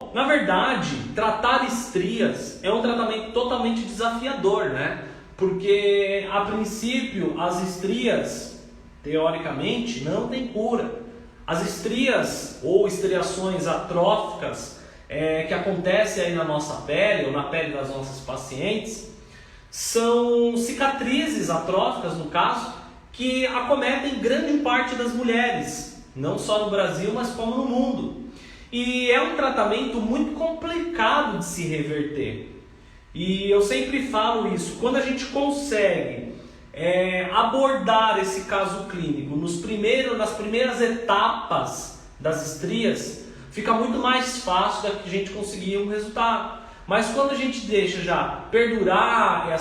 Bom, na verdade, tratar estrias é um tratamento totalmente desafiador, né? Porque, a princípio, as estrias, teoricamente, não têm cura. As estrias ou estriações atróficas que acontecem aí na nossa pele ou na pele das nossas pacientes são cicatrizes atróficas, no caso, que acometem grande parte das mulheres, não só no Brasil, mas como no mundo. E é um tratamento muito complicado de se reverter. E eu sempre falo isso, quando a gente consegue abordar esse caso clínico nas primeiras etapas das estrias, fica muito mais fácil da que a gente conseguir um resultado. Mas quando a gente deixa já perdurar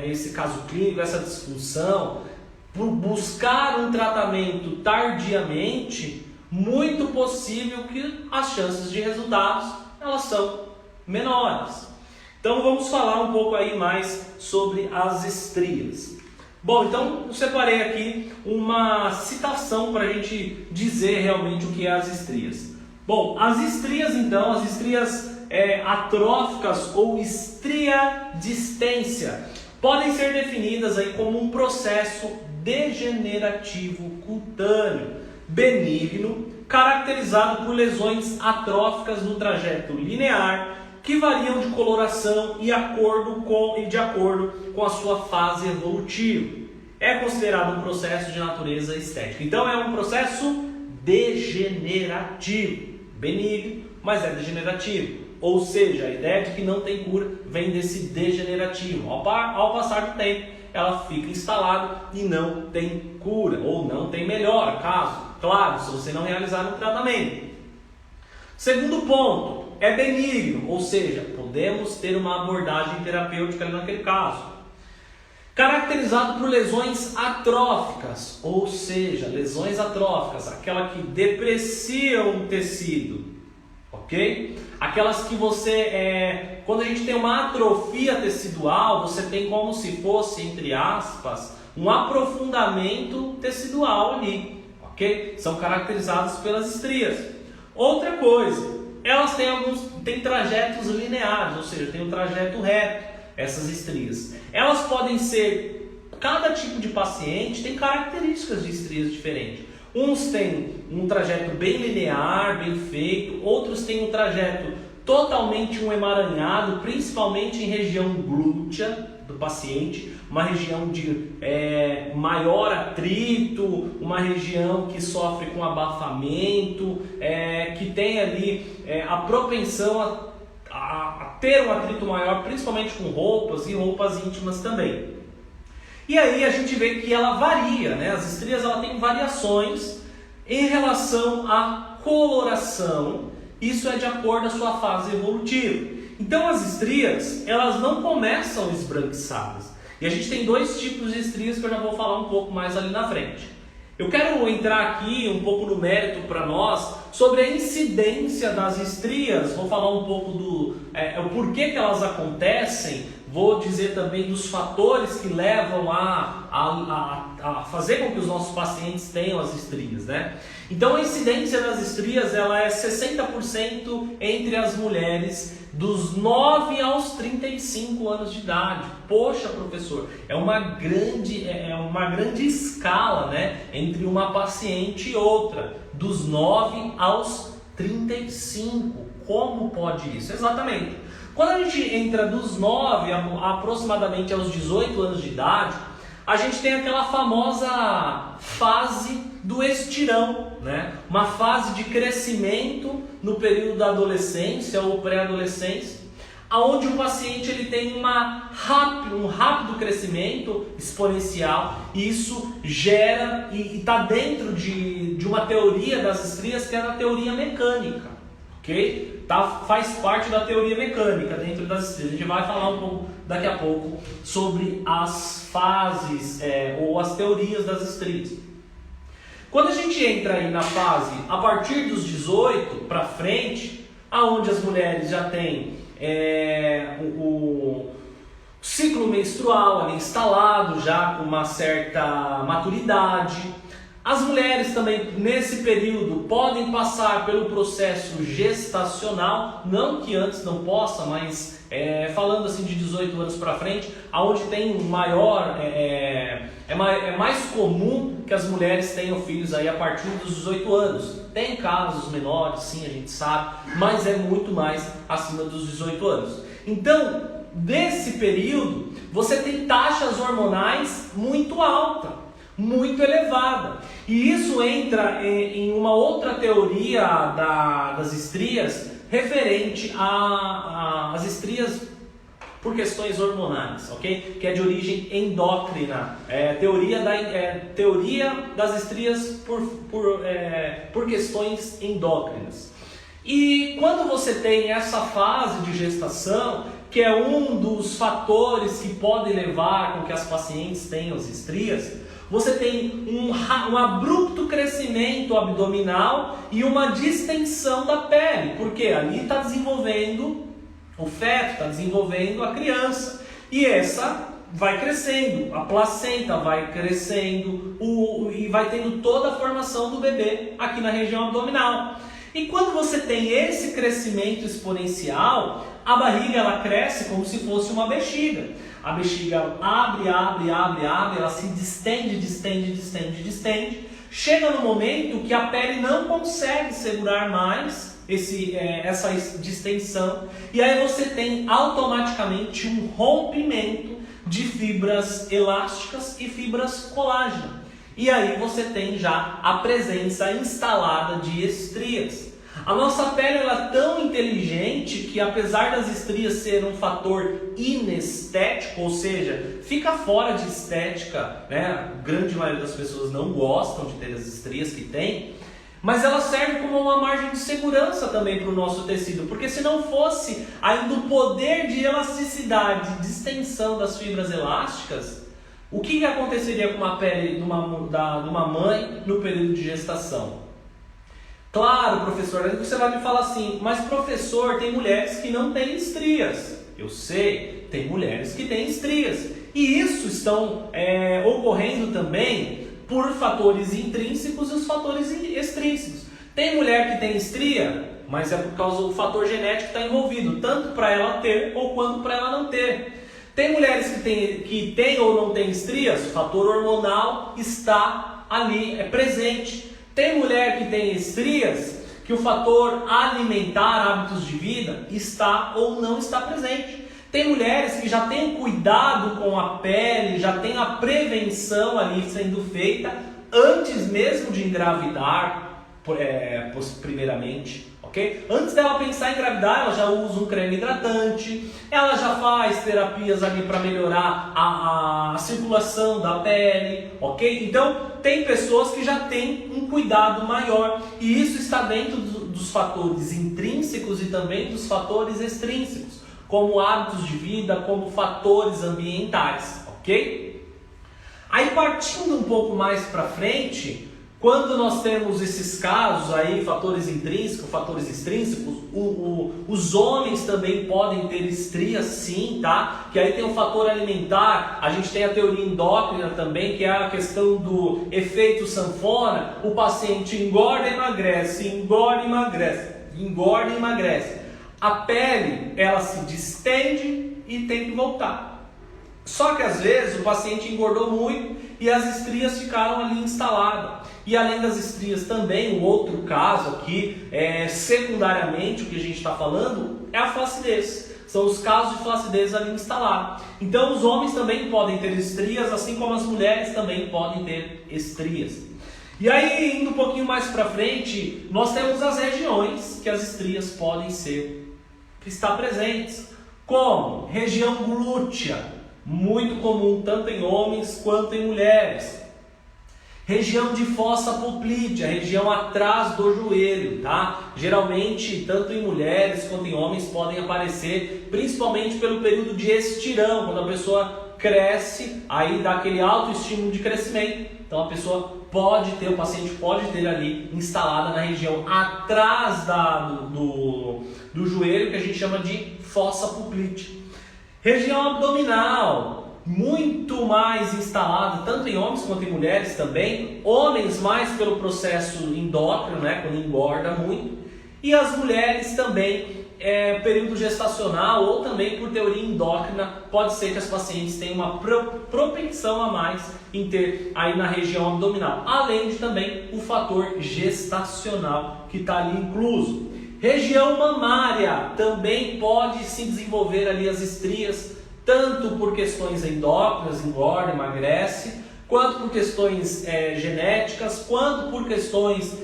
esse caso clínico, essa disfunção, por buscar um tratamento tardiamente, muito possível que as chances de resultados elas são menores. Então vamos falar um pouco aí mais sobre as estrias. Bom, então eu separei aqui uma citação para a gente dizer realmente o que é as estrias. Bom, as estrias então, as estrias atróficas ou estriadistência podem ser definidas aí como um processo degenerativo cutâneo benigno, caracterizado por lesões atróficas no trajeto linear, que variam de coloração e de acordo com a sua fase evolutiva. É considerado um processo de natureza estética. Então é um processo degenerativo, benigno, mas é degenerativo. Ou seja, a ideia de que não tem cura vem desse degenerativo. Ao passar do tempo, ela fica instalada e não tem cura, ou não tem melhora, claro, se você não realizar um tratamento. Segundo ponto, é benigno, ou seja, podemos ter uma abordagem terapêutica naquele caso. Caracterizado por lesões atróficas, ou seja, lesões atróficas, aquela que depreciam o tecido, ok? Aquelas que você, quando a gente tem uma atrofia tecidual, você tem como se fosse, entre aspas, um aprofundamento tecidual ali, ok? São caracterizadas pelas estrias. Outra coisa, elas têm trajetos lineares, ou seja, tem um trajeto reto, essas estrias. Elas podem ser, cada tipo de paciente tem características de estrias diferentes. Uns têm um trajeto bem linear, bem feito, outros têm um trajeto totalmente emaranhado, principalmente em região glútea do paciente, uma região de maior atrito, uma região que sofre com abafamento, que tem ali a propensão a ter um atrito maior, principalmente com roupas e roupas íntimas também. E aí a gente vê que ela varia, né? As estrias ela tem variações em relação à coloração. Isso é de acordo com a sua fase evolutiva. Então as estrias, elas não começam esbranquiçadas. E a gente tem dois tipos de estrias que eu já vou falar um pouco mais ali na frente. Eu quero entrar aqui um pouco no mérito para nós sobre a incidência das estrias. Vou falar um pouco do o porquê que elas acontecem. Vou dizer também dos fatores que levam a fazer com que os nossos pacientes tenham as estrias, né? Então a incidência das estrias ela é 60% entre as mulheres dos 9 aos 35 anos de idade. Poxa, professor, é uma grande escala, né, entre uma paciente e outra, dos 9 aos 35. Como pode isso? Exatamente. Quando a gente entra dos 9 aproximadamente aos 18 anos de idade, a gente tem aquela famosa fase do estirão, né? Uma fase de crescimento no período da adolescência ou pré-adolescência, onde o paciente ele tem um rápido crescimento exponencial, e isso gera e está dentro de uma teoria das estrias que é a teoria mecânica, ok? Faz parte da teoria mecânica dentro das estrias. A gente vai falar um pouco daqui a pouco sobre as fases ou as teorias das estrias. Quando a gente entra aí na fase a partir dos 18 para frente, aonde as mulheres já têm o ciclo menstrual ali instalado, já com uma certa maturidade, As mulheres também, nesse período, podem passar pelo processo gestacional, não que antes não possa, mas falando assim de 18 anos para frente, aonde tem maior, é mais comum que as mulheres tenham filhos aí a partir dos 18 anos. Tem casos menores, sim, a gente sabe, mas é muito mais acima dos 18 anos. Então, nesse período, você tem taxas hormonais muito altas, muito elevada. E isso entra em uma outra teoria das estrias, referente às estrias por questões hormonais, ok? Que é de origem endócrina. Teoria das estrias por questões endócrinas. E quando você tem essa fase de gestação, que é um dos fatores que podem levar com que as pacientes tenham as estrias, você tem um abrupto crescimento abdominal e uma distensão da pele, porque ali está desenvolvendo o feto, está desenvolvendo a criança, e essa vai crescendo, a placenta vai crescendo e vai tendo toda a formação do bebê aqui na região abdominal. E quando você tem esse crescimento exponencial, a barriga ela cresce como se fosse uma bexiga. A bexiga abre, ela se distende. Chega no momento que a pele não consegue segurar mais essa distensão. E aí você tem automaticamente um rompimento de fibras elásticas e fibras colágeno. E aí você tem já a presença instalada de estrias. A nossa pele ela é tão inteligente que, apesar das estrias serem um fator inestético, ou seja, fica fora de estética, né? A grande maioria das pessoas não gostam de ter as estrias que tem, mas ela serve como uma margem de segurança também para o nosso tecido, porque se não fosse ainda o poder de elasticidade, de distensão das fibras elásticas, o que aconteceria com uma pele de uma mãe no período de gestação? Claro, professor, aí você vai me falar assim, mas professor, tem mulheres que não têm estrias. Eu sei, tem mulheres que têm estrias. E isso estão ocorrendo também por fatores intrínsecos e os fatores extrínsecos. Tem mulher que tem estria, mas é por causa do fator genético que está envolvido, tanto para ela ter ou quanto para ela não ter. Tem mulheres que têm ou não têm estrias, o fator hormonal está ali, presente. Tem mulher que tem estrias, que o fator alimentar, hábitos de vida, está ou não está presente. Tem mulheres que já têm cuidado com a pele, já tem a prevenção ali sendo feita antes mesmo de engravidar, primeiramente. Okay? Antes dela pensar em engravidar, ela já usa um creme hidratante, ela já faz terapias ali para melhorar a circulação da pele, ok? Então, tem pessoas que já têm um cuidado maior e isso está dentro dos fatores intrínsecos e também dos fatores extrínsecos, como hábitos de vida, como fatores ambientais, ok? Aí, partindo um pouco mais para frente, quando nós temos esses casos aí, fatores intrínsecos, fatores extrínsecos, os homens também podem ter estrias sim, tá? Que aí tem o fator alimentar, a gente tem a teoria endócrina também, que é a questão do efeito sanfona, o paciente engorda e emagrece, engorda e emagrece, engorda e emagrece. A pele, ela se distende e tem que voltar. Só que às vezes o paciente engordou muito e as estrias ficaram ali instaladas. E além das estrias também, o outro caso aqui, secundariamente, o que a gente está falando, é a flacidez. São os casos de flacidez ali instalados. Então os homens também podem ter estrias, assim como as mulheres também podem ter estrias. E aí, indo um pouquinho mais para frente, nós temos as regiões que as estrias podem estar presentes. Como? Região glútea, muito comum tanto em homens quanto em mulheres. Região de fossa poplítea, região atrás do joelho, tá? Geralmente, tanto em mulheres quanto em homens podem aparecer, principalmente pelo período de estirão, quando a pessoa cresce, aí dá aquele alto estímulo de crescimento. Então a pessoa o paciente pode ter ali instalada na região atrás do joelho, que a gente chama de fossa poplítea. Região abdominal, muito mais instalada, tanto em homens quanto em mulheres também. Homens mais pelo processo endócrino, né, quando engorda muito, e as mulheres também, período gestacional ou também por teoria endócrina, pode ser que as pacientes tenham uma propensão a mais em ter aí na região abdominal, além de também o fator gestacional que está ali incluso. Região mamária também pode se desenvolver ali as estrias, tanto por questões endócrinas, engorda, emagrece, quanto por questões genéticas, quanto por questões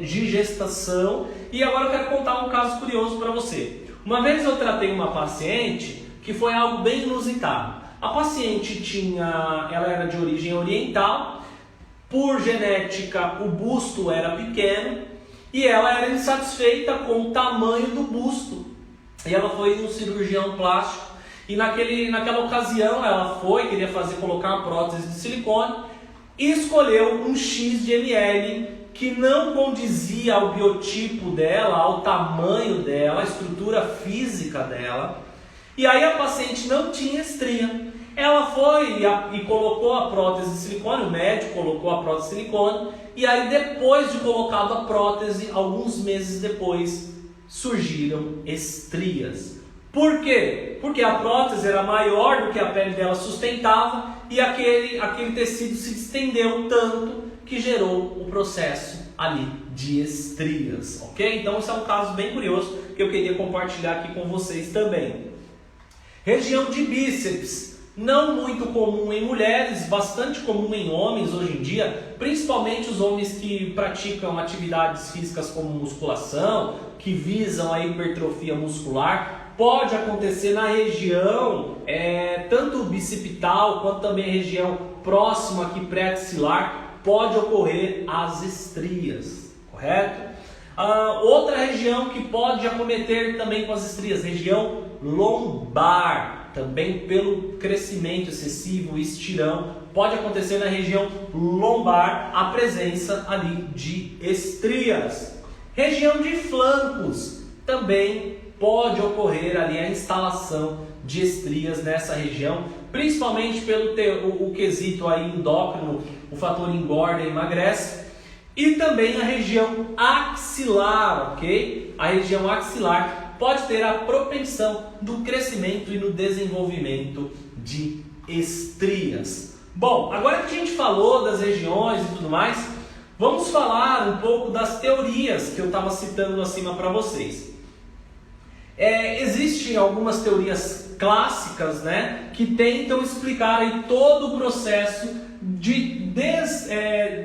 de gestação. E agora eu quero contar um caso curioso para você. Uma vez eu tratei uma paciente que foi algo bem inusitado. A paciente ela era de origem oriental, por genética o busto era pequeno e ela era insatisfeita com o tamanho do busto. E ela foi no cirurgião plástico. E naquela ocasião ela queria colocar uma prótese de silicone e escolheu um X de ml que não condizia ao biotipo dela, ao tamanho dela, à estrutura física dela. E aí a paciente não tinha estria. Ela foi e colocou a prótese de silicone, o médico colocou a prótese de silicone, e aí depois de colocado a prótese, alguns meses depois, surgiram estrias. Por quê? Porque a prótese era maior do que a pele dela sustentava e aquele tecido se estendeu tanto que gerou o processo ali de estrias, ok? Então esse é um caso bem curioso que eu queria compartilhar aqui com vocês também. Região de bíceps, não muito comum em mulheres, bastante comum em homens hoje em dia, principalmente os homens que praticam atividades físicas como musculação, que visam a hipertrofia muscular. Pode acontecer na região, tanto bicipital quanto também a região próxima aqui pré-axilar, pode ocorrer as estrias, correto? Outra região que pode acometer também com as estrias, região lombar, também pelo crescimento excessivo, estirão, pode acontecer na região lombar a presença ali de estrias. Região de flancos, também pode ocorrer ali a instalação de estrias nessa região, principalmente pelo o quesito aí endócrino, o fator engorda e emagrece, e também a região axilar, ok? A região axilar pode ter a propensão do crescimento e no desenvolvimento de estrias. Bom, agora que a gente falou das regiões e tudo mais, vamos falar um pouco das teorias que eu estava citando acima para vocês. Existem algumas teorias clássicas, né, que tentam explicar aí todo o processo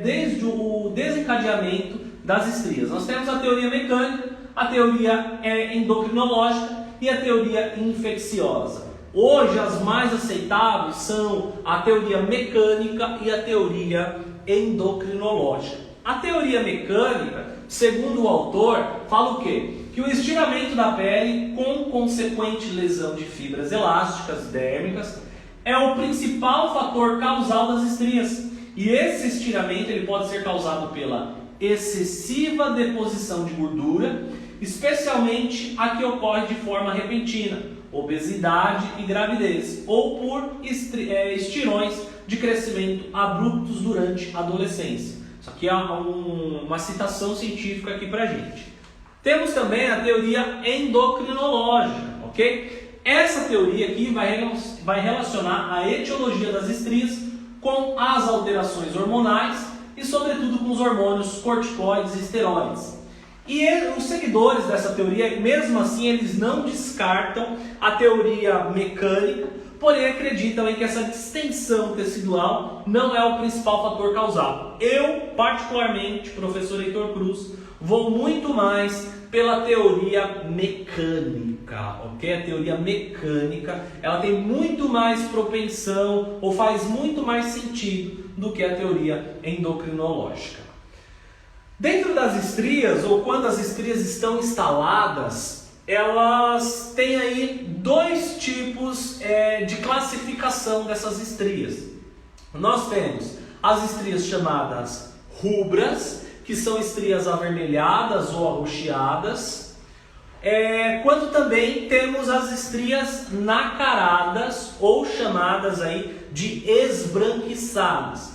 desde o desencadeamento das estrias. Nós temos a teoria mecânica, a teoria endocrinológica e a teoria infecciosa. Hoje as mais aceitáveis são a teoria mecânica e a teoria endocrinológica. A teoria mecânica, segundo o autor, fala o quê? Que o estiramento da pele com consequente lesão de fibras elásticas dérmicas é o principal fator causal das estrias. E esse estiramento ele pode ser causado pela excessiva deposição de gordura, especialmente a que ocorre de forma repentina, obesidade e gravidez, ou por estirões de crescimento abruptos durante a adolescência. Isso aqui é uma citação científica aqui pra gente. Temos também a teoria endocrinológica, ok? Essa teoria aqui vai relacionar a etiologia das estrias com as alterações hormonais e sobretudo com os hormônios corticoides e esteroides. E os seguidores dessa teoria, mesmo assim, eles não descartam a teoria mecânica, porém acreditam em que essa distensão tecidual não é o principal fator causal. Eu, particularmente, professor Heitor Cruz, vou muito mais pela teoria mecânica, ok? A teoria mecânica, ela tem muito mais propensão ou faz muito mais sentido do que a teoria endocrinológica. Dentro das estrias, ou quando as estrias estão instaladas, elas têm aí dois tipos de classificação dessas estrias. Nós temos as estrias chamadas rubras, que são estrias avermelhadas ou arroxeadas, quanto também temos as estrias nacaradas ou chamadas aí de esbranquiçadas.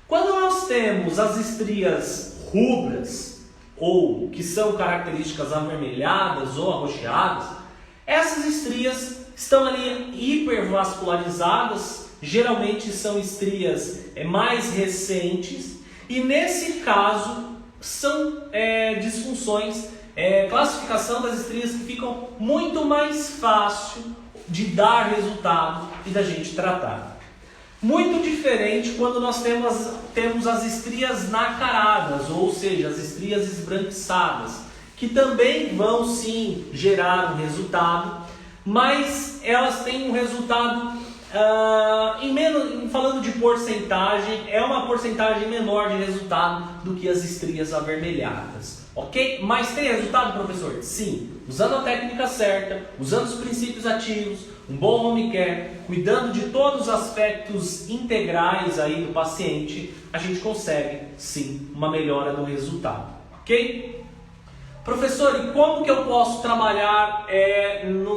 Quando nós temos as estrias rubras ou que são características avermelhadas ou arroxeadas, essas estrias estão ali hipervascularizadas, geralmente são estrias mais recentes e nesse caso são disfunções, classificação das estrias que ficam muito mais fácil de dar resultado e da gente tratar. Muito diferente quando nós temos as estrias nacaradas, ou seja, as estrias esbranquiçadas, que também vão sim gerar um resultado, mas elas têm um resultado, falando de porcentagem, é uma porcentagem menor de resultado do que as estrias avermelhadas, ok? Mas tem resultado, professor? Sim, usando a técnica certa, usando os princípios ativos, um bom home care, cuidando de todos os aspectos integrais aí do paciente, a gente consegue sim uma melhora no resultado, ok? Professor, e como que eu posso trabalhar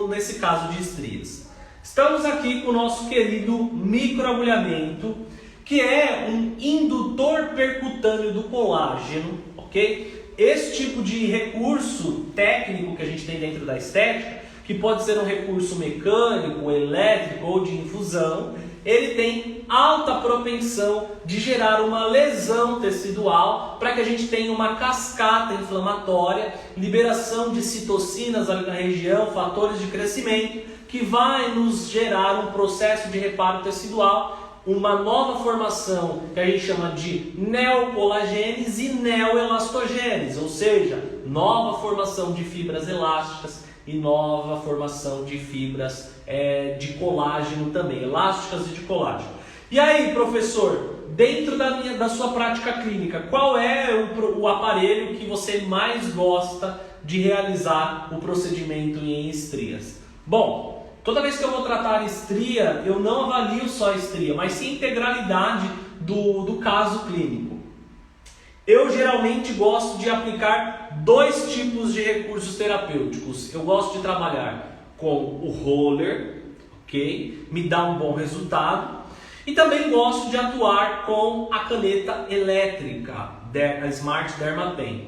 nesse caso de estrias? Estamos aqui com o nosso querido microagulhamento, que é um indutor percutâneo do colágeno, ok? Esse tipo de recurso técnico que a gente tem dentro da estética, que pode ser um recurso mecânico, elétrico ou de infusão, ele tem alta propensão de gerar uma lesão tecidual para que a gente tenha uma cascata inflamatória, liberação de citocinas ali na região, fatores de crescimento, que vai nos gerar um processo de reparo tecidual, uma nova formação que a gente chama de neocolagênese e neoelastogênese, ou seja, nova formação de fibras elásticas e nova formação de fibras de colágeno também, elásticas e de colágeno. E aí, professor, dentro da sua prática clínica, qual é o aparelho que você mais gosta de realizar o procedimento em estrias? Bom, toda vez que eu vou tratar estria, eu não avalio só a estria, mas sim a integralidade do caso clínico. Eu geralmente gosto de aplicar dois tipos de recursos terapêuticos. Eu gosto de trabalhar com o roller, ok? Me dá um bom resultado. E também gosto de atuar com a caneta elétrica, a Smart Dermapen.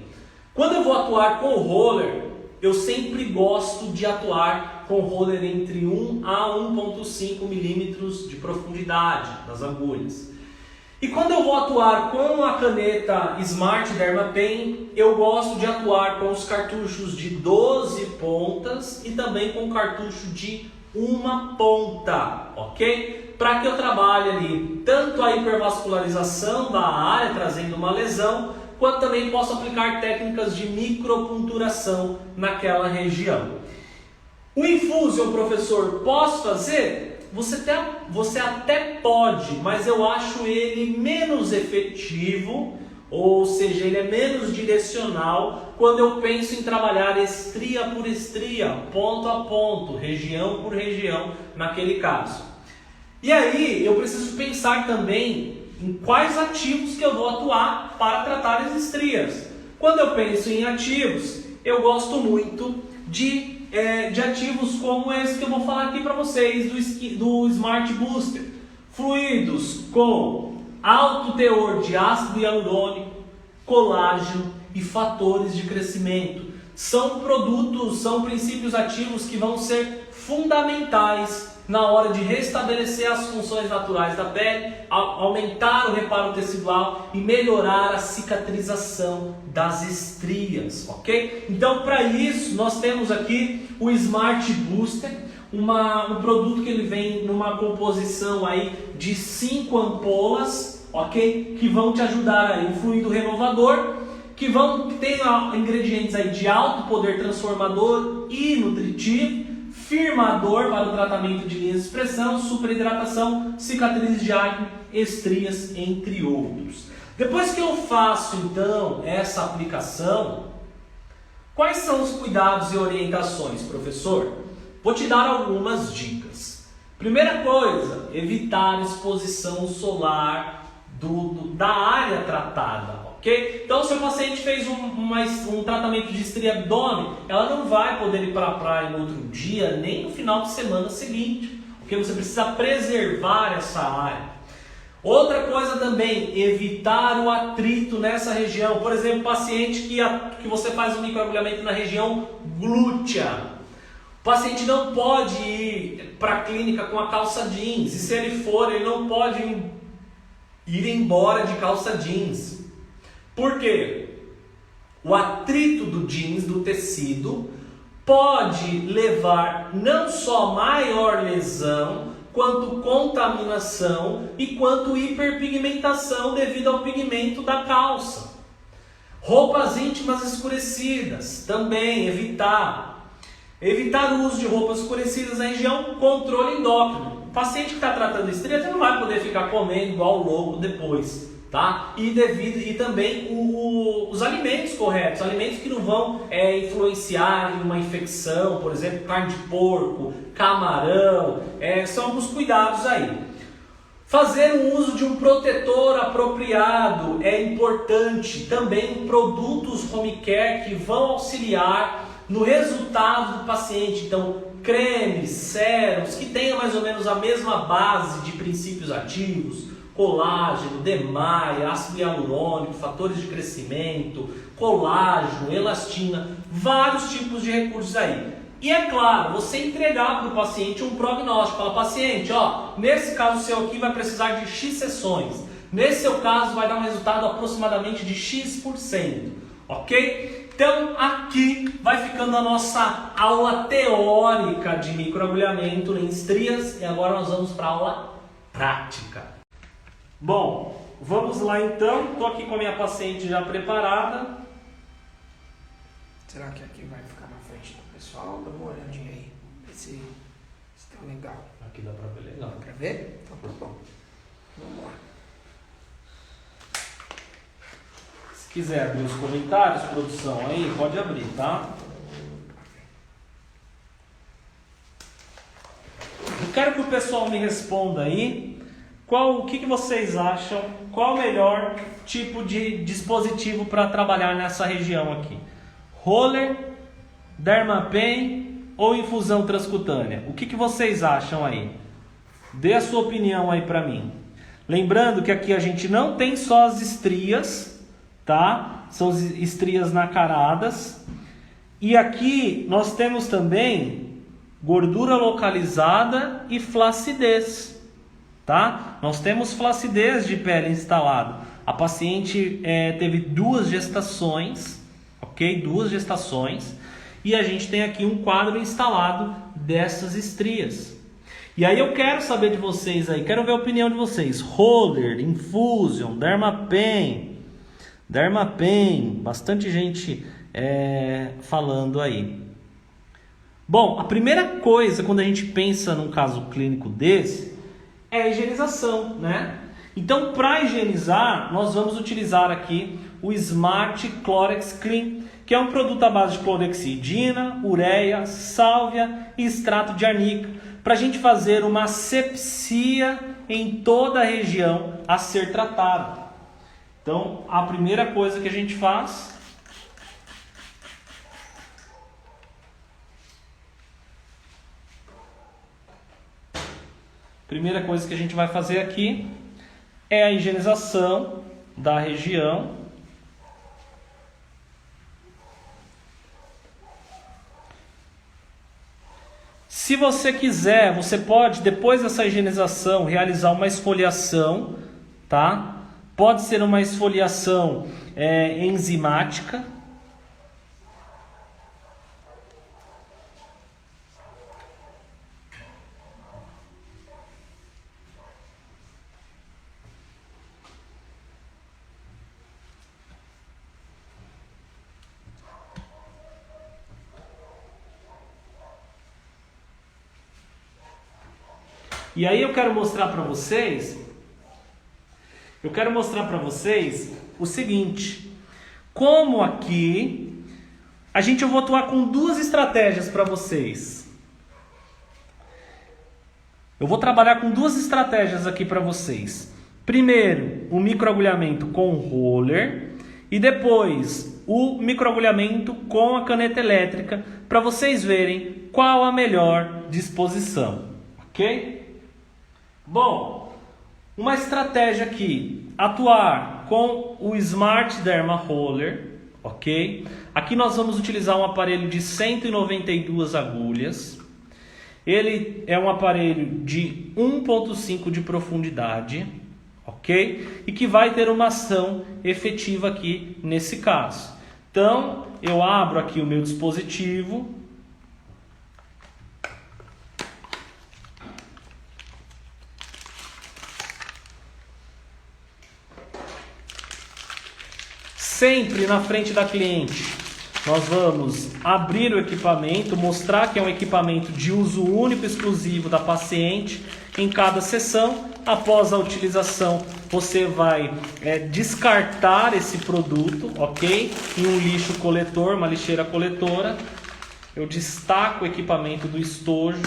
Quando eu vou atuar com o roller, eu sempre gosto de atuar com o roller entre 1 a 1,5 milímetros de profundidade das agulhas. E quando eu vou atuar com a caneta Smart Dermapen, eu gosto de atuar com os cartuchos de 12 pontas e também com o cartucho de uma ponta, ok? Para que eu trabalhe ali tanto a hipervascularização da área, trazendo uma lesão, quanto também posso aplicar técnicas de micropunturação naquela região. O infusion, professor, posso fazer? Você até pode, mas eu acho ele menos efetivo, ou seja, ele é menos direcional quando eu penso em trabalhar estria por estria, ponto a ponto, região por região, naquele caso. E aí eu preciso pensar também em quais ativos que eu vou atuar para tratar as estrias. Quando eu penso em ativos, eu gosto muito de ativos como esse que eu vou falar aqui para vocês, do Smart Booster. Fluidos com alto teor de ácido hialurônico, colágeno e fatores de crescimento. São princípios ativos que vão ser fundamentais na hora de restabelecer as funções naturais da pele, aumentar o reparo tecidual e melhorar a cicatrização das estrias, ok? Então, para isso, nós temos aqui o Smart Booster, um produto que ele vem numa composição aí de 5 ampolas, ok? Que vão te ajudar aí, um fluido renovador, que tem ingredientes aí de alto poder transformador e nutritivo, firmador para o tratamento de linhas de expressão, superidratação, cicatrizes de acne, estrias, entre outros. Depois que eu faço então essa aplicação, quais são os cuidados e orientações, professor? Vou te dar algumas dicas. Primeira coisa, evitar exposição solar da área tratada, ok? Então, se o paciente fez um tratamento de estria abdômen, ela não vai poder ir para a praia no outro dia, nem no final de semana seguinte, porque você precisa preservar essa área. Outra coisa também, evitar o atrito nessa região. Por exemplo, paciente que você faz um microagulhamento na região glútea. O paciente não pode ir para a clínica com a calça jeans. E se ele for, ele não pode ir embora de calça jeans. Por quê? O atrito do jeans, do tecido, pode levar não só maior lesão, quanto contaminação e quanto hiperpigmentação devido ao pigmento da calça. Roupas íntimas escurecidas, também evitar. Evitar o uso de roupas escurecidas na região, controle endócrino. O paciente que está tratando estria não vai poder ficar comendo igual louco depois, tá? E também os alimentos corretos, alimentos que não vão influenciar em uma infecção, por exemplo, carne de porco, camarão, são alguns cuidados aí. Fazer o uso de um protetor apropriado é importante. Também produtos home care que vão auxiliar no resultado do paciente. Então, cremes, sérums, que tenham mais ou menos a mesma base de princípios ativos, colágeno, DMAIA, ácido hialurônico, fatores de crescimento, colágeno, elastina, vários tipos de recursos aí. E é claro, você entregar para o paciente um prognóstico. Fala, paciente, nesse caso seu aqui vai precisar de X sessões. Nesse seu caso vai dar um resultado aproximadamente de X%. Ok? Então aqui vai ficando a nossa aula teórica de microagulhamento em estrias. E agora nós vamos para a aula prática. Bom, vamos lá então. Estou aqui com a minha paciente já preparada. Será que aqui vai ficar na frente do pessoal? Dá uma olhadinha aí, ver se tá legal. Aqui dá pra ver legal. Dá pra ver? Então tá bom. Vamos lá. Se quiser abrir os comentários, produção, aí pode abrir, tá? Eu quero que o pessoal me responda aí o que vocês acham, qual o melhor tipo de dispositivo para trabalhar nessa região aqui. Roller, Dermapen ou infusão transcutânea? O que vocês acham aí? Dê a sua opinião aí para mim. Lembrando que aqui a gente não tem só as estrias, tá? São as estrias nacaradas. E aqui nós temos também gordura localizada e flacidez, tá? Nós temos flacidez de pele instalada. A paciente teve 2 gestações. Ok? 2 gestações. E a gente tem aqui um quadro instalado dessas estrias. E aí eu quero saber de vocês aí, quero ver a opinião de vocês. Roller, Infusion, Dermapen, bastante gente falando aí. Bom, a primeira coisa quando a gente pensa num caso clínico desse é a higienização, né? Então, para higienizar, nós vamos utilizar aqui o Smart Clorex Clean, que é um produto à base de clorexidina, ureia, sálvia e extrato de arnica, para a gente fazer uma asepsia em toda a região a ser tratada. Então, a primeira coisa que a gente faz vai fazer aqui é a higienização da região. Se você quiser, você pode, depois dessa higienização, realizar uma esfoliação, tá? Pode ser uma esfoliação enzimática. E aí eu quero mostrar para vocês o seguinte, como aqui eu vou atuar com 2 estratégias para vocês. Eu vou trabalhar com 2 estratégias aqui para vocês. Primeiro, o microagulhamento com roller e depois o microagulhamento com a caneta elétrica para vocês verem qual a melhor disposição, ok? Bom, uma estratégia aqui, atuar com o Smart Derma Roller, ok? Aqui nós vamos utilizar um aparelho de 192 agulhas. Ele é um aparelho de 1,5 de profundidade, ok? E que vai ter uma ação efetiva aqui nesse caso. Então, eu abro aqui o meu dispositivo. Sempre na frente da cliente, nós vamos abrir o equipamento, mostrar que é um equipamento de uso único e exclusivo da paciente em cada sessão. Após a utilização, você vai descartar esse produto, ok? Em um lixo coletor, uma lixeira coletora. Eu destaco o equipamento do estojo,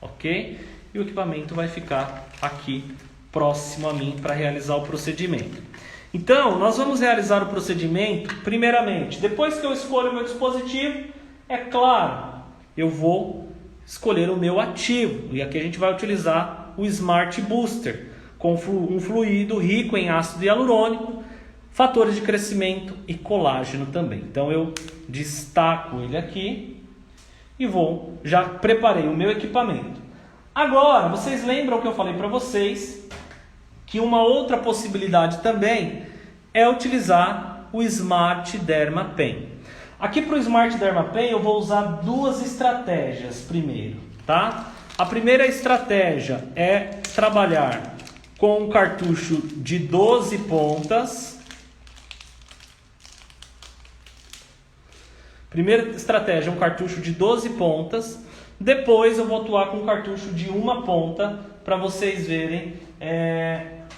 ok? E o equipamento vai ficar aqui próximo a mim para realizar o procedimento. Então, nós vamos realizar o procedimento, primeiramente, depois que eu escolho o meu dispositivo, é claro, eu vou escolher o meu ativo. E aqui a gente vai utilizar o Smart Booster, com um fluido rico em ácido hialurônico, fatores de crescimento e colágeno também. Então, eu destaco ele aqui e já preparei o meu equipamento. Agora, vocês lembram que eu falei para vocês que uma outra possibilidade também é utilizar o Smart Derma Pen. Aqui para o Smart Derma Pen eu vou usar duas estratégias primeiro, tá? A primeira estratégia é trabalhar com um cartucho de 12 pontas. Primeira estratégia é um cartucho de 12 pontas. Depois eu vou atuar com um cartucho de uma ponta para vocês verem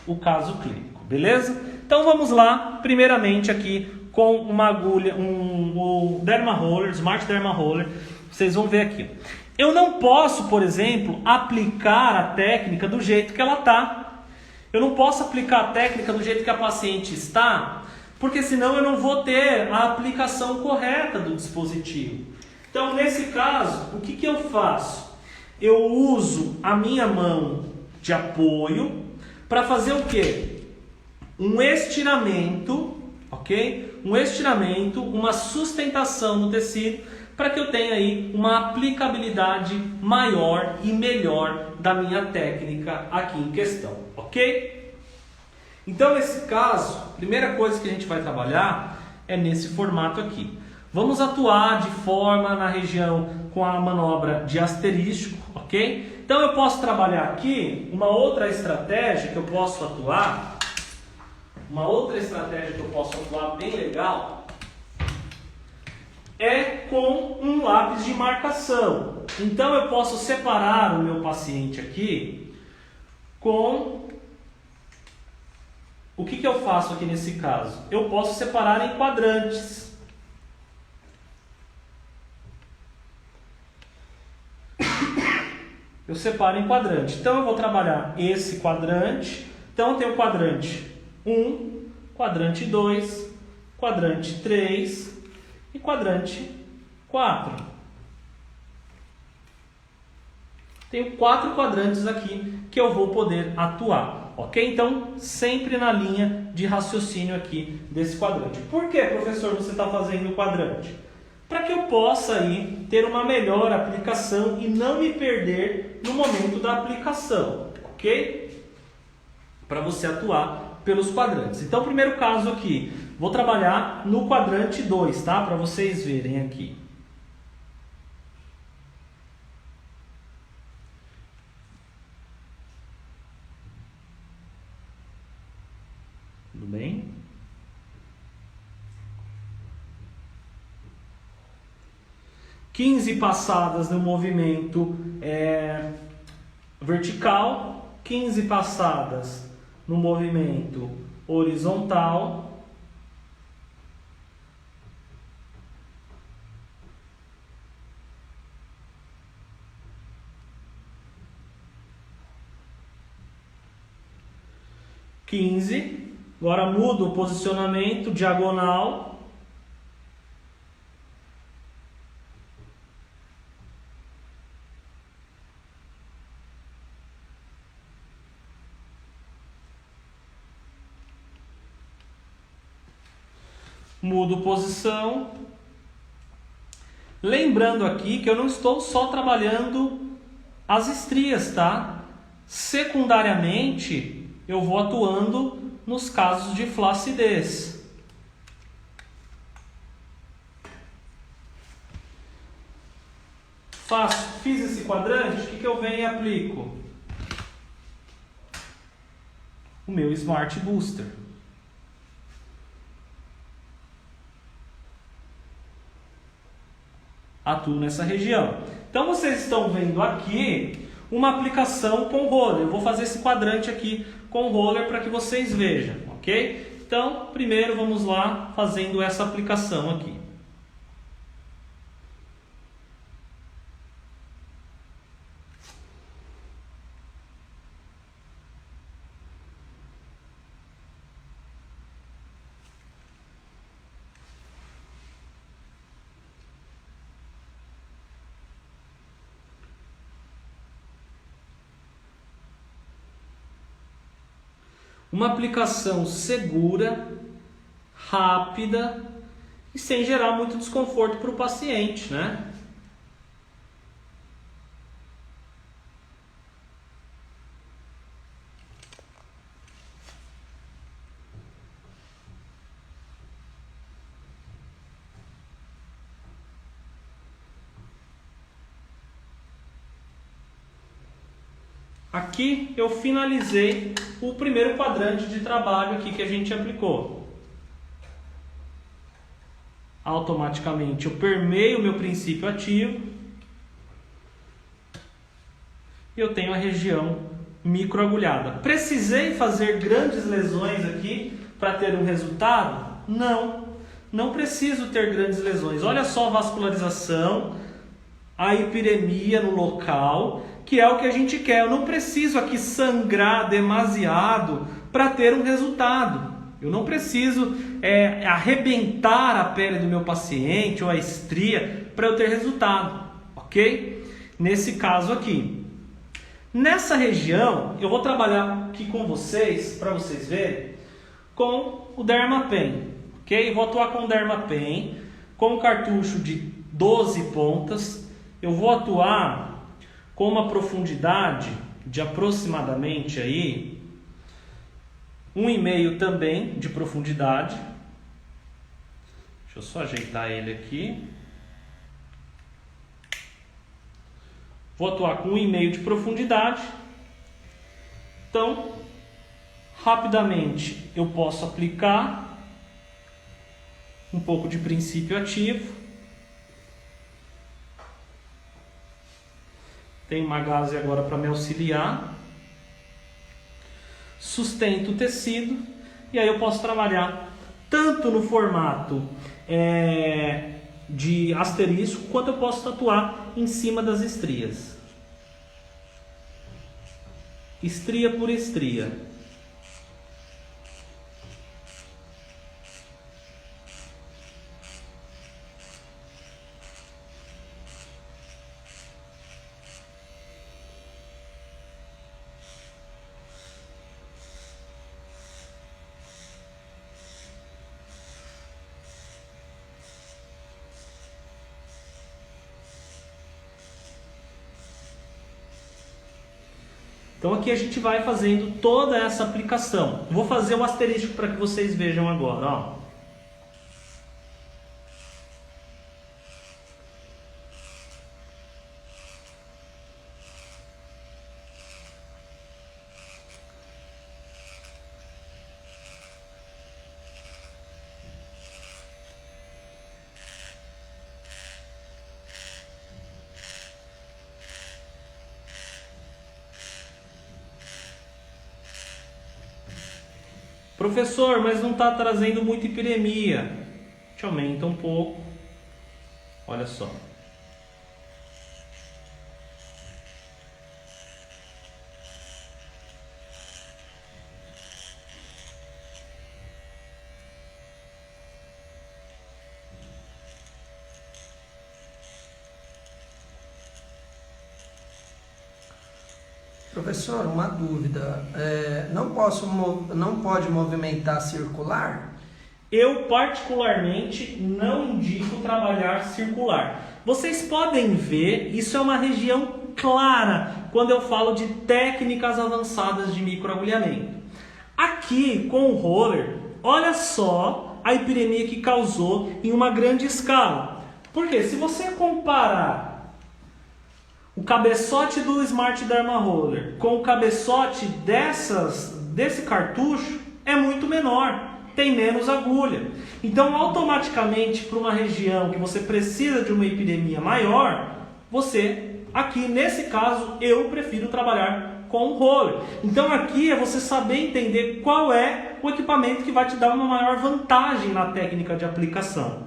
o caso clínico, beleza? Então vamos lá, primeiramente aqui com uma agulha, o Derma Roller, Smart Derma Roller, vocês vão ver aqui. Eu não posso, por exemplo, aplicar a técnica do jeito que ela está. Eu não posso aplicar a técnica do jeito que a paciente está, porque senão eu não vou ter a aplicação correta do dispositivo. Então nesse caso, o que eu faço? Eu uso a minha mão de apoio para fazer o quê? Um estiramento, ok? Um estiramento, uma sustentação no tecido para que eu tenha aí uma aplicabilidade maior e melhor da minha técnica aqui em questão, ok? Então nesse caso, a primeira coisa que a gente vai trabalhar é nesse formato aqui. Vamos atuar de forma na região com a manobra de asterístico, ok? Então eu posso trabalhar aqui uma outra estratégia que eu posso atuar, bem legal, é com um lápis de marcação. Então eu posso separar o meu paciente aqui com... O que eu faço aqui nesse caso? Eu posso separar em quadrantes. Eu separo em quadrante. Então eu vou trabalhar esse quadrante. Então eu tenho o quadrante 1, quadrante 2, quadrante 3 e quadrante 4. Tenho 4 quadrantes aqui que eu vou poder atuar, ok? Então sempre na linha de raciocínio aqui desse quadrante. Por que, professor, você está fazendo o quadrante? Para que eu possa aí ter uma melhor aplicação e não me perder no momento da aplicação, ok? Para você atuar pelos quadrantes. Então, primeiro caso aqui, vou trabalhar no quadrante 2, tá? Para vocês verem aqui. Tudo bem? passadas no movimento vertical, 15 passadas no movimento horizontal, Agora mudo o posicionamento diagonal. Mudo posição. Lembrando aqui que eu não estou só trabalhando as estrias, tá? Secundariamente, eu vou atuando nos casos de flacidez. Fiz esse quadrante, o que eu venho e aplico? O meu Smart Booster. Atuo nessa região. Então vocês estão vendo aqui uma aplicação com roller. Eu vou fazer esse quadrante aqui com roller para que vocês vejam, ok? Então, primeiro vamos lá fazendo essa aplicação aqui. Uma aplicação segura, rápida e sem gerar muito desconforto para o paciente, né? Aqui eu finalizei o primeiro quadrante de trabalho aqui que a gente aplicou. Automaticamente eu permeio o meu princípio ativo e eu tenho a região microagulhada. Precisei fazer grandes lesões aqui para ter um resultado? Não, não preciso ter grandes lesões. Olha só a vascularização, a hipiremia no local, que é o que a gente quer. Eu não preciso aqui sangrar demasiado para ter um resultado. Eu não preciso arrebentar a pele do meu paciente ou a estria para eu ter resultado, ok? Nesse caso aqui. Nessa região, eu vou trabalhar aqui com vocês, para vocês verem, com o Dermapen, ok? Vou atuar com o Dermapen, com um cartucho de 12 pontas. Eu vou atuar com uma profundidade de aproximadamente aí 1,5 também de profundidade. Deixa eu só ajeitar ele aqui. Vou atuar com 1,5 de profundidade. Então, rapidamente eu posso aplicar um pouco de princípio ativo. Tem uma gaze agora para me auxiliar. Sustento o tecido. E aí eu posso trabalhar tanto no formato de asterisco, quanto eu posso atuar em cima das estrias. Estria por estria. Então aqui a gente vai fazendo toda essa aplicação. Vou fazer o asterisco para que vocês vejam agora, ó. Professor, mas não está trazendo muita hipiremia. A gente aumenta um pouco. Olha só. Professor, uma dúvida. Não pode movimentar circular? Eu particularmente não indico trabalhar circular. Vocês podem ver, isso é uma região clara quando eu falo de técnicas avançadas de microagulhamento. Aqui com o roller, olha só a hipiremia que causou em uma grande escala. Porque se você comparar o cabeçote do Smart Derma Roller com o cabeçote desse cartucho, é muito menor, tem menos agulha. Então, automaticamente, para uma região que você precisa de uma hipiremia maior, você, aqui nesse caso, eu prefiro trabalhar com o roller. Então, aqui é você saber entender qual é o equipamento que vai te dar uma maior vantagem na técnica de aplicação.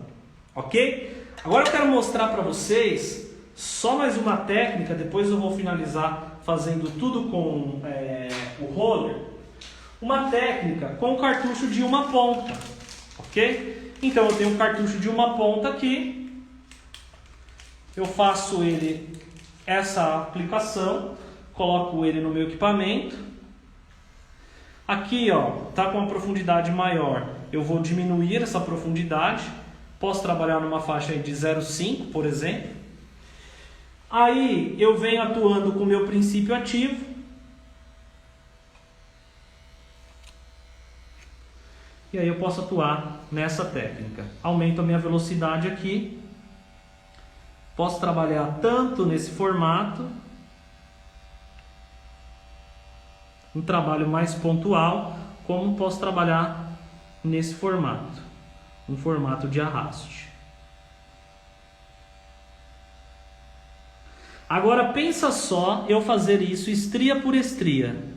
Ok? Agora eu quero mostrar para vocês só mais uma técnica, depois eu vou finalizar fazendo tudo com o roller. Uma técnica com o cartucho de uma ponta, ok? Então eu tenho um cartucho de uma ponta aqui, eu faço essa aplicação, coloco ele no meu equipamento. Aqui, ó, tá com uma profundidade maior, eu vou diminuir essa profundidade, posso trabalhar numa faixa aí de 0,5, por exemplo. Aí eu venho atuando com o meu princípio ativo. E aí eu posso atuar nessa técnica. Aumento a minha velocidade aqui. Posso trabalhar tanto nesse formato, um trabalho mais pontual, como posso trabalhar nesse formato, um formato de arraste. Agora pensa só eu fazer isso estria por estria.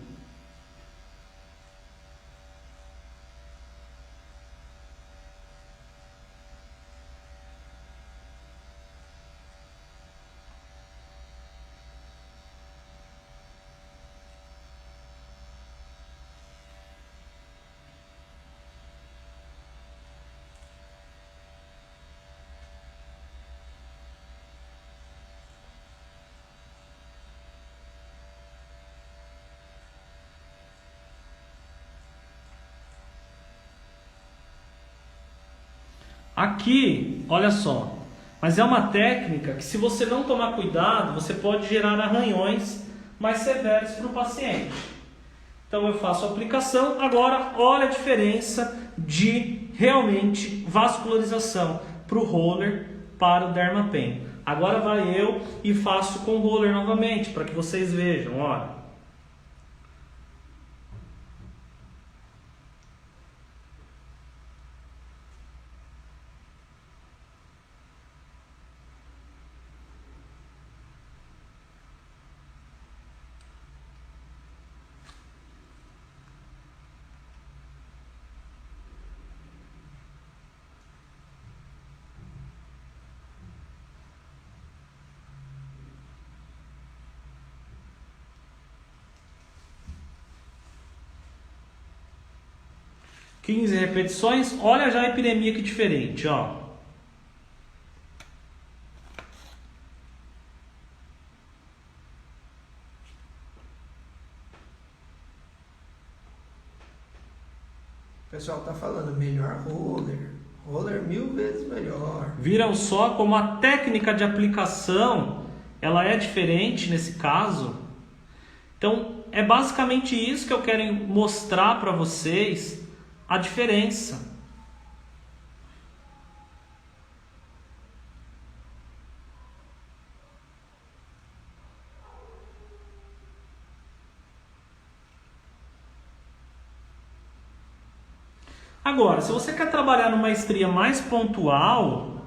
Aqui, olha só, mas é uma técnica que se você não tomar cuidado, você pode gerar arranhões mais severos para o paciente. Então eu faço a aplicação, agora olha a diferença de realmente vascularização para o roller para o Dermapen. Agora vai eu e faço com o roller novamente, para que vocês vejam, olha. (15 repetições, olha já a hipiremia que diferente, ó. O pessoal tá falando melhor roller. Roller 1000 vezes melhor. Viram só como a técnica de aplicação ela é diferente nesse caso? Então é basicamente isso que eu quero mostrar para vocês, a diferença. Agora, se você quer trabalhar numa estria mais pontual,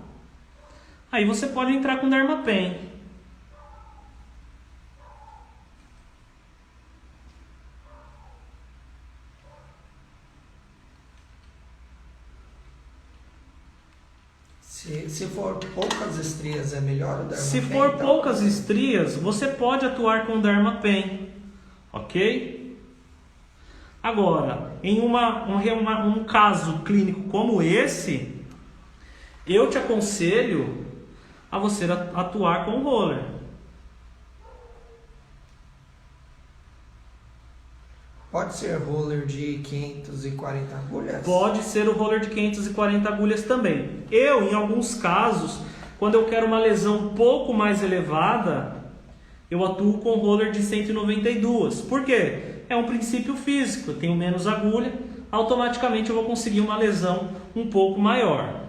aí você pode entrar com Dermapen. Se for poucas estrias, é melhor o Dermapen? Se for poucas estrias, você pode atuar com o Dermapen, ok? Agora, em um caso clínico como esse, eu te aconselho a você atuar com o roller. Pode ser roller de 540 agulhas? Pode ser o roller de 540 agulhas também. Eu, em alguns casos, quando eu quero uma lesão um pouco mais elevada, eu atuo com roller de 192. Por quê? É um princípio físico. Eu tenho menos agulha, automaticamente eu vou conseguir uma lesão um pouco maior.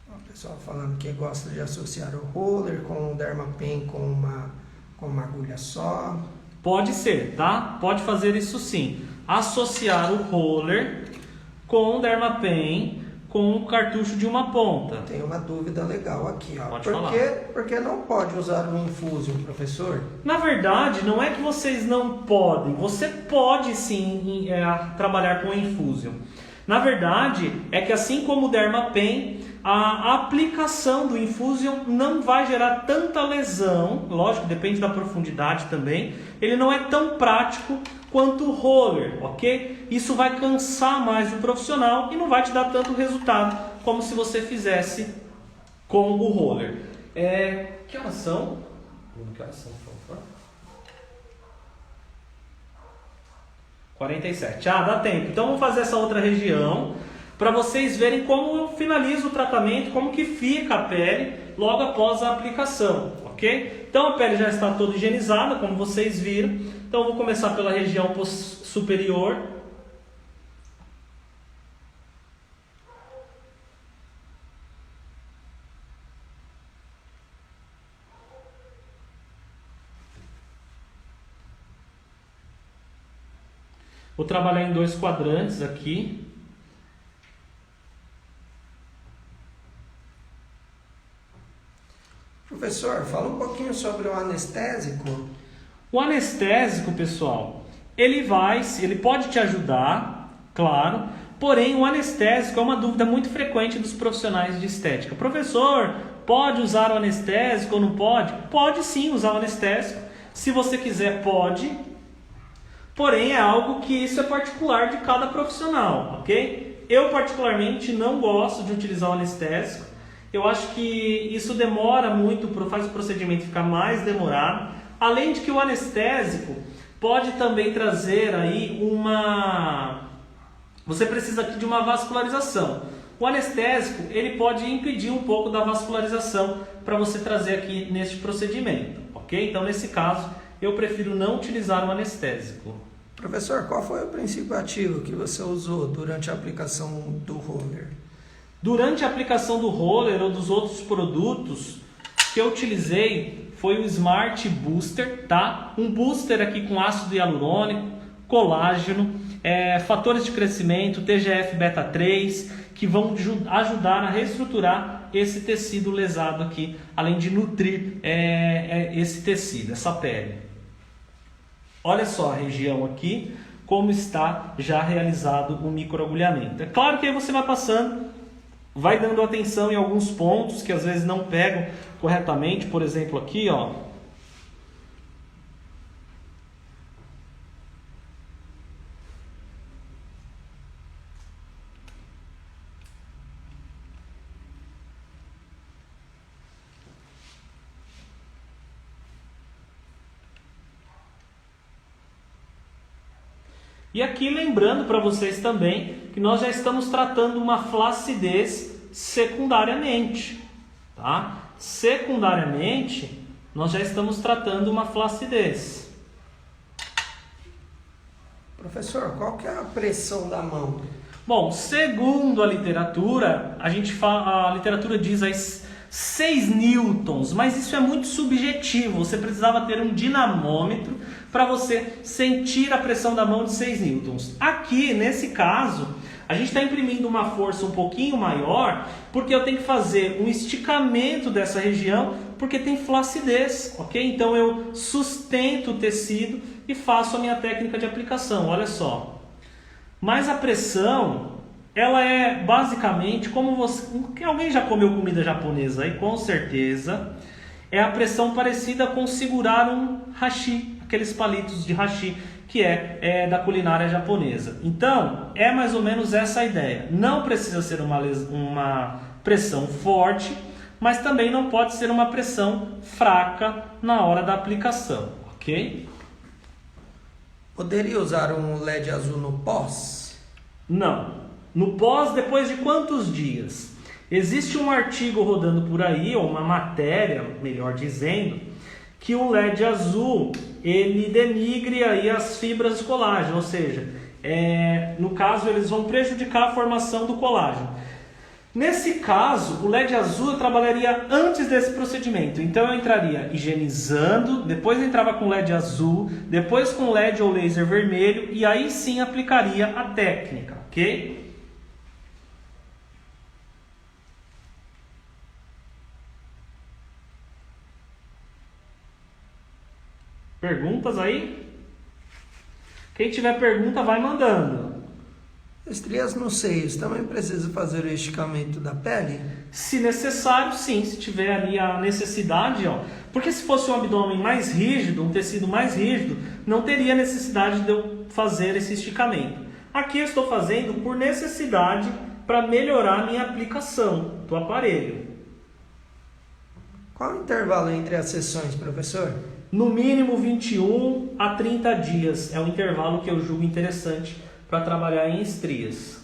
O pessoal falando que gosta de associar o roller com o Dermapen com uma agulha só. Pode ser, tá? Pode fazer isso sim. Associar o roller com o Dermapen com um cartucho de uma ponta. Tem uma dúvida legal aqui, ó. Pode falar. Por que não pode usar o Infusion, professor? Na verdade, não é que vocês não podem. Você pode sim trabalhar com Infusion. Na verdade, é que assim como o Dermapen, a aplicação do Infusion não vai gerar tanta lesão. Lógico, depende da profundidade também. Ele não é tão prático quanto o roller, ok? Isso vai cansar mais o profissional e não vai te dar tanto resultado como se você fizesse com o roller. Que horas são? Que horas são, por favor? 47. Ah, dá tempo. Então vamos fazer essa outra região para vocês verem como eu finalizo o tratamento, como que fica a pele logo após a aplicação, ok? Então a pele já está toda higienizada, como vocês viram. Então eu vou começar pela região superior. Vou trabalhar em 2 quadrantes aqui. Professor, fala um pouquinho sobre o anestésico. O anestésico, pessoal, ele pode te ajudar, claro, porém o anestésico é uma dúvida muito frequente dos profissionais de estética. Professor, pode usar o anestésico ou não pode? Pode sim usar o anestésico. Se você quiser, pode. Porém, é algo que isso é particular de cada profissional, ok? Eu, particularmente, não gosto de utilizar o anestésico. Eu acho que isso demora muito, faz o procedimento ficar mais demorado. Além de que o anestésico pode também trazer aí Você precisa aqui de uma vascularização. O anestésico, ele pode impedir um pouco da vascularização para você trazer aqui neste procedimento, ok? Então, nesse caso, eu prefiro não utilizar o anestésico. Professor, qual foi o princípio ativo que você usou durante a aplicação do roller? Durante a aplicação do roller ou dos outros produtos que eu utilizei foi o Smart Booster, tá? Um booster aqui com ácido hialurônico, colágeno, fatores de crescimento, TGF beta 3, que vão ajudar a reestruturar esse tecido lesado aqui, além de nutrir esse tecido, essa pele. Olha só a região aqui, como está já realizado o microagulhamento. É claro que aí você vai passando, vai dando atenção em alguns pontos que às vezes não pegam corretamente. Por exemplo aqui, ó. E aqui lembrando para vocês também que nós já estamos tratando uma flacidez secundariamente, tá? Secundariamente, nós já estamos tratando uma flacidez. Professor, qual que é a pressão da mão? Bom, segundo a literatura, a literatura diz aí 6 newtons, mas isso é muito subjetivo. Você precisava ter um dinamômetro para você sentir a pressão da mão de 6 newtons. Aqui, nesse caso, a gente está imprimindo uma força um pouquinho maior, porque eu tenho que fazer um esticamento dessa região, porque tem flacidez, ok? Então eu sustento o tecido e faço a minha técnica de aplicação, olha só. Mas a pressão, ela é basicamente como você... Alguém já comeu comida japonesa aí? Com certeza. É a pressão parecida com segurar um hashi, aqueles palitos de hashi, que é da culinária japonesa. Então, é mais ou menos essa a ideia. Não precisa ser uma pressão forte, mas também não pode ser uma pressão fraca na hora da aplicação, ok? Poderia usar um LED azul no pós? Não. No pós, depois de quantos dias? Existe um artigo rodando por aí, ou uma matéria, melhor dizendo, que o LED azul, ele denigre aí as fibras de colágeno, ou seja, no caso eles vão prejudicar a formação do colágeno. Nesse caso, o LED azul eu trabalharia antes desse procedimento. Então eu entraria higienizando, depois eu entrava com LED azul, depois com LED ou laser vermelho e aí sim aplicaria a técnica, ok? Perguntas aí? Quem tiver pergunta vai mandando. Estrias nos seios, também precisa fazer o esticamento da pele? Se necessário, sim, se tiver ali a necessidade, ó. Porque se fosse um abdômen mais rígido, um tecido mais rígido, não teria necessidade de eu fazer esse esticamento. Aqui eu estou fazendo por necessidade para melhorar a minha aplicação do aparelho. Qual o intervalo entre as sessões, professor? No mínimo 21 a 30 dias é o intervalo que eu julgo interessante para trabalhar em estrias.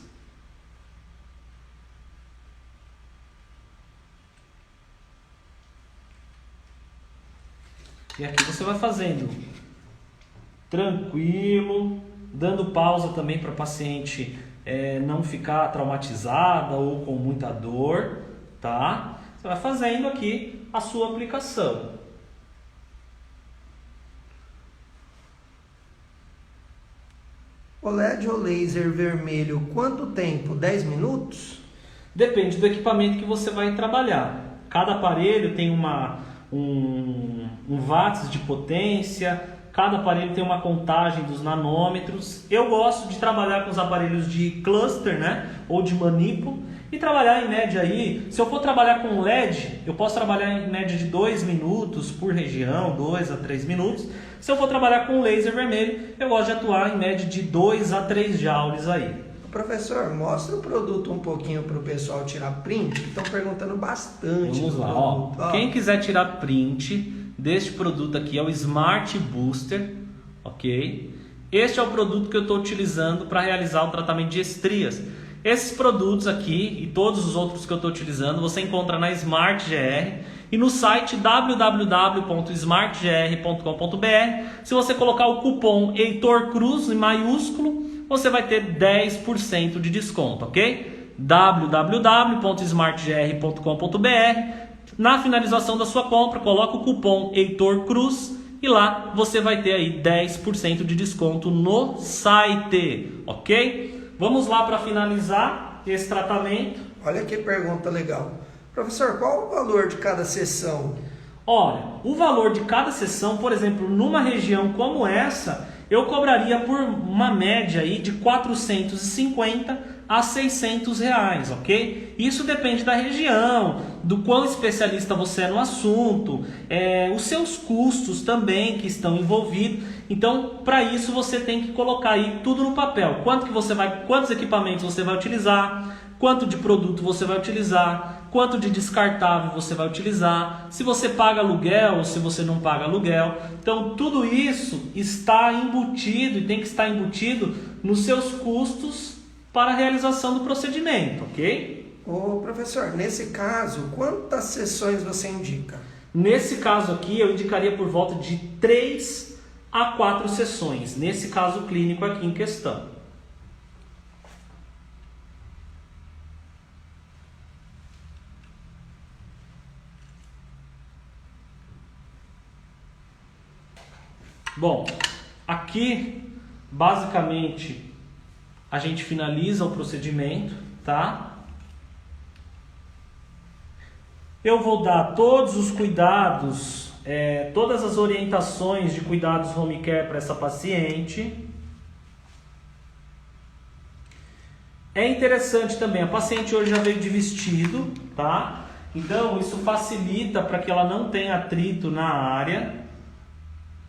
E aqui você vai fazendo tranquilo, dando pausa também para a paciente não ficar traumatizada ou com muita dor, tá? Você vai fazendo aqui a sua aplicação. O LED ou laser vermelho, quanto tempo? 10 minutos? Depende do equipamento que você vai trabalhar. Cada aparelho tem um watts de potência, cada aparelho tem uma contagem dos nanômetros. Eu gosto de trabalhar com os aparelhos de cluster, né? Ou de manipulo. E trabalhar em média aí, se eu for trabalhar com LED, eu posso trabalhar em média de 2 minutos por região, 2 a 3 minutos. Se eu for trabalhar com laser vermelho, eu gosto de atuar em média de 2 a 3 joules aí. Professor, mostra o produto um pouquinho para o pessoal tirar print, que estão perguntando bastante. Vamos lá, ó. Quem quiser tirar print deste produto aqui é o Smart Booster, ok? Este é o produto que eu estou utilizando para realizar o tratamento de estrias. Esses produtos aqui e todos os outros que eu estou utilizando você encontra na Smart GR e no site www.smartgr.com.br. Se você colocar o cupom Heitor Cruz em maiúsculo, você vai ter 10% de desconto, ok? www.smartgr.com.br. Na finalização da sua compra, coloca o cupom Heitor Cruz e lá você vai ter aí 10% de desconto no site, ok? Vamos lá para finalizar esse tratamento. Olha que pergunta legal. Professor, qual o valor de cada sessão? Olha, o valor de cada sessão, por exemplo, numa região como essa, eu cobraria por uma média aí de 450 a 600 reais, ok? Isso depende da região, do quão especialista você é no assunto, os seus custos também que estão envolvidos. Então, para isso você tem que colocar aí tudo no papel. Quantos equipamentos você vai utilizar, quanto de produto você vai utilizar, quanto de descartável você vai utilizar, se você paga aluguel ou se você não paga aluguel. Então, tudo isso está embutido e tem que estar embutido nos seus custos para a realização do procedimento, ok? Ô, professor, nesse caso, quantas sessões você indica? Nesse caso aqui, eu indicaria por volta de 3 a 4 sessões, nesse caso clínico aqui em questão. Bom, aqui basicamente a gente finaliza o procedimento, tá? Eu vou dar todos os cuidados, todas as orientações de cuidados home care para essa paciente. É interessante também, a paciente hoje já veio de vestido, tá? Então isso facilita para que ela não tenha atrito na área.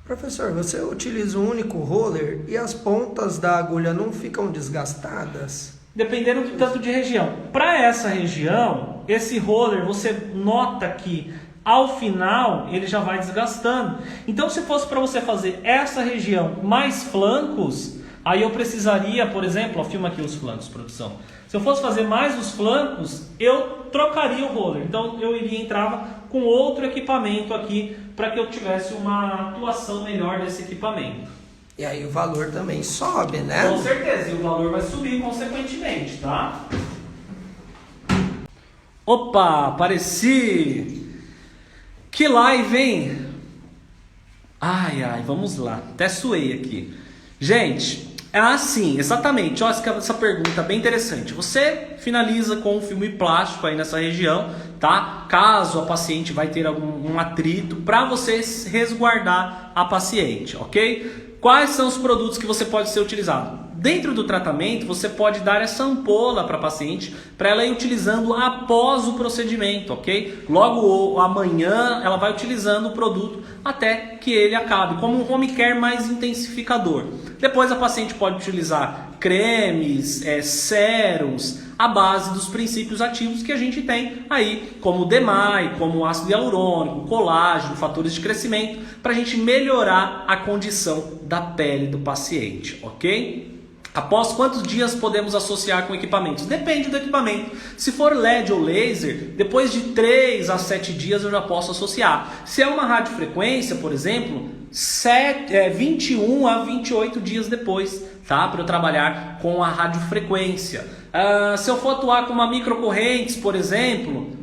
Professor, você utiliza um único roller e as pontas da agulha não ficam desgastadas? Dependendo do tanto de região. Para essa região, esse roller, você nota que ao final ele já vai desgastando. Então, se fosse para você fazer essa região mais flancos, aí eu precisaria, por exemplo, ó, filma aqui os flancos, produção. Se eu fosse fazer mais os flancos, eu trocaria o roller. Então, eu entrava com outro equipamento aqui para que eu tivesse uma atuação melhor desse equipamento. E aí o valor também sobe, né? Com certeza, e o valor vai subir consequentemente, tá? Opa, apareci! Que live, hein? Ai, vamos lá. Até suei aqui. Gente, é assim, exatamente. Olha essa pergunta bem interessante. Você finaliza com um filme plástico aí nessa região, tá? Caso a paciente vai ter algum atrito, para você resguardar a paciente, ok? Quais são os produtos que você pode ser utilizado? Dentro do tratamento, você pode dar essa ampola para a paciente, para ela ir utilizando após o procedimento, ok? Logo amanhã, ela vai utilizando o produto até que ele acabe, como um home care mais intensificador. Depois a paciente pode utilizar cremes, sérums, à base dos princípios ativos que a gente tem aí, como o DMAI, como ácido hialurônico, colágeno, fatores de crescimento, para a gente melhorar a condição da pele do paciente, ok? Após quantos dias podemos associar com equipamentos? Depende do equipamento. Se for LED ou laser, depois de 3 a 7 dias eu já posso associar. Se é uma radiofrequência, por exemplo, 21 a 28 dias depois, tá? Para eu trabalhar com a radiofrequência. Se eu for atuar com uma microcorrentes, por exemplo,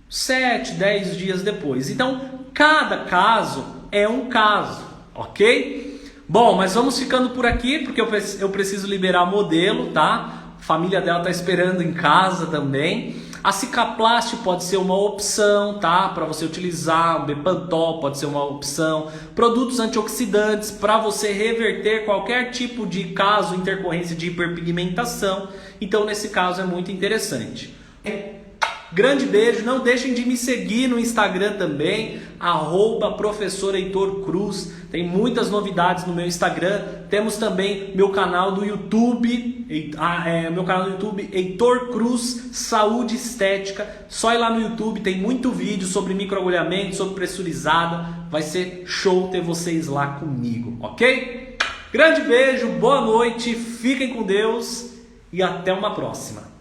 7, 10 dias depois. Então, cada caso é um caso, ok? Bom, mas vamos ficando por aqui, porque eu preciso liberar o modelo, tá? A família dela está esperando em casa também. A Cicaplast pode ser uma opção, tá? Para você utilizar, o Bepantol pode ser uma opção. Produtos antioxidantes para você reverter qualquer tipo de caso, intercorrência de hiperpigmentação. Então, nesse caso, é muito interessante. Grande beijo, não deixem de me seguir no Instagram também, @Professor Heitor Cruz. Tem muitas novidades no meu Instagram. Temos também meu canal do YouTube, Heitor Cruz Saúde Estética. Só ir lá no YouTube, tem muito vídeo sobre microagulhamento, sobre pressurizada. Vai ser show ter vocês lá comigo, ok? Grande beijo, boa noite, fiquem com Deus e até uma próxima.